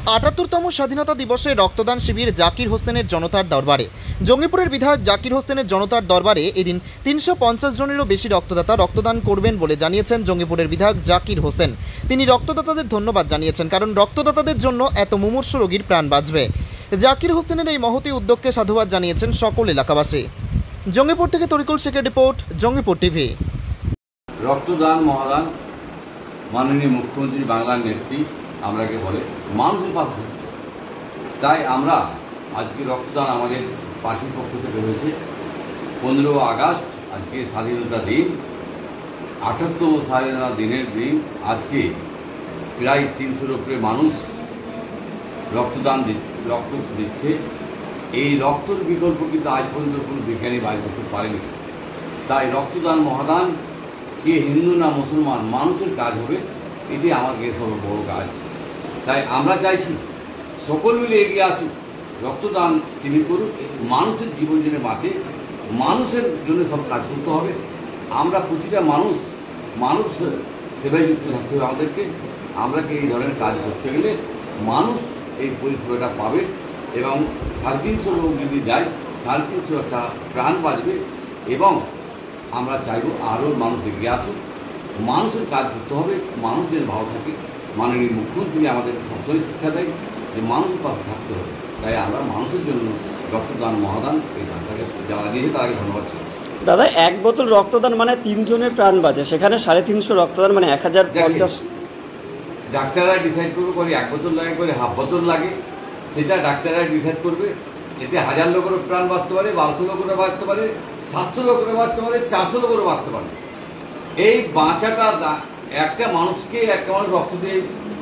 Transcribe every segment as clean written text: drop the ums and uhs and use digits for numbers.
৭৮তম স্বাধীনতা দিবসে রক্তদান শিবির জাকির হোসেনের জনতার দরবারে। জঙ্গিপুরের বিধায়ক জাকির হোসেনের জনতার দরবারে এদিন ৩৫০ জনেরও বেশি রক্তদাতা রক্তদান করবেন বলে জানিয়েছেন জঙ্গিপুরের বিধায়ক জাকির হোসেন। তিনি রক্তদাতাদের ধন্যবাদ জানিয়েছেন, কারণ রক্তদাতাদের জন্য এত মুমূর্ষু রোগীর প্রাণ বাঁচবে। জাকির হোসেনের এই মহতী উদ্যোগকে সাধুবাদ জানিয়েছেন সকল এলাকাবাসী। জঙ্গিপুর থেকে তরিকুল শেখের রিপোর্ট, জঙ্গিপুর টিভি। রক্তদান মহাদান মাননীয় মুখ্যমন্ত্রী বাংলার নেত্রী আমরাকে বলে মানুষের পাশে থাকতে। তাই আমরা আজকে রক্তদান আমাদের পার্টির পক্ষ থেকে হয়েছে। 15 আগস্ট আজকে স্বাধীনতা দিন, ৭৮তম স্বাধীনতা দিনের দিন। আজকে প্রায় 300-র উপরে মানুষ রক্তদান দিচ্ছে। এই রক্তের বিকল্প কিন্তু আজ পর্যন্ত কোনো বিজ্ঞানী বাইর করতে পারেনি। তাই রক্তদান মহাদান কে হিন্দু না মুসলমান, মানুষের কাজ হবে, এটাই আমাকে সব বড় কাজ। তাই আমরা চাইছি সকল মিলে এগিয়ে আসুক, রক্তদান তিনি করুক, মানুষের জীবন যেন বাঁচে, মানুষের জন্য সব কাজ করতে হবে। আমরা প্রতিটা মানুষ সেবায় যুক্ত থাকতে হবে আমাদেরকে। আমরা এই ধরনের কাজ করতে গেলে মানুষ এই পরিষেবাটা পাবে এবং 350 লোক যদি যায় 350 একটা প্রাণ বাঁচবে। এবং আমরা চাইব আরও মানুষ এগিয়ে আসুক, মানুষের কাজ করতে হবে, মানুষ যেন ভালো থাকে। মাননীয় মুখ্যমন্ত্রী আমাদের সবসময় শিক্ষা দেয় যে মানুষের পাশে থাকতে হবে। তাই আমরা মানুষের জন্য রক্তদান মহাদান এই দানটাকে যারা দিয়েছে তাদেরকে ধন্যবাদ জানাচ্ছি। দাদা, 1 বোতল রক্তদান মানে 3 জনের প্রাণ বাঁচে, সেখানে 350 রক্তদান মানে 1050। ডাক্তাররা ডিসাইড করবে, করে 1 বোতল লাগে, করে হাফ বোতল লাগে, সেটা ডাক্তাররা ডিসাইড করবে। এতে 1000 লোকেরও প্রাণ বাঁচতে পারে, 1200 লোকেরও বাঁচতে পারে, 700 লোকেরও বাঁচতে পারে, 400 লোকেরও বাঁচতে পারে। এই বাঁচাটা একটা মানুষকে একটা মানুষ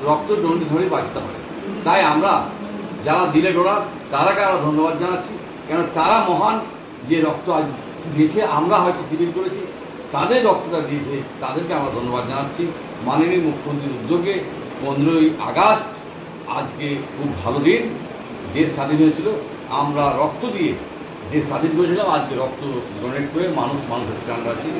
রক্ত ডোনেট ধরে বাঁচতে পারে। তাই আমরা যারা দিলে ডোনার তারাকে আমরা ধন্যবাদ জানাচ্ছি, কেন তারা মহান, যে রক্ত আজ দিয়েছে। আমরা হয়তো শিবির করেছি, তাদের রক্তটা দিয়েছে, তাদেরকে আমরা ধন্যবাদ জানাচ্ছি। মাননীয় মুখ্যমন্ত্রীর উদ্যোগে 15ই আগস্ট আজকে খুব ভালো দিন, দেশ স্বাধীন হয়েছিল। আমরা রক্ত দিয়ে দেশ স্বাধীন করেছিলাম, আজকে রক্ত ডোনেট করে মানুষের প্রাণ বাঁচিয়ে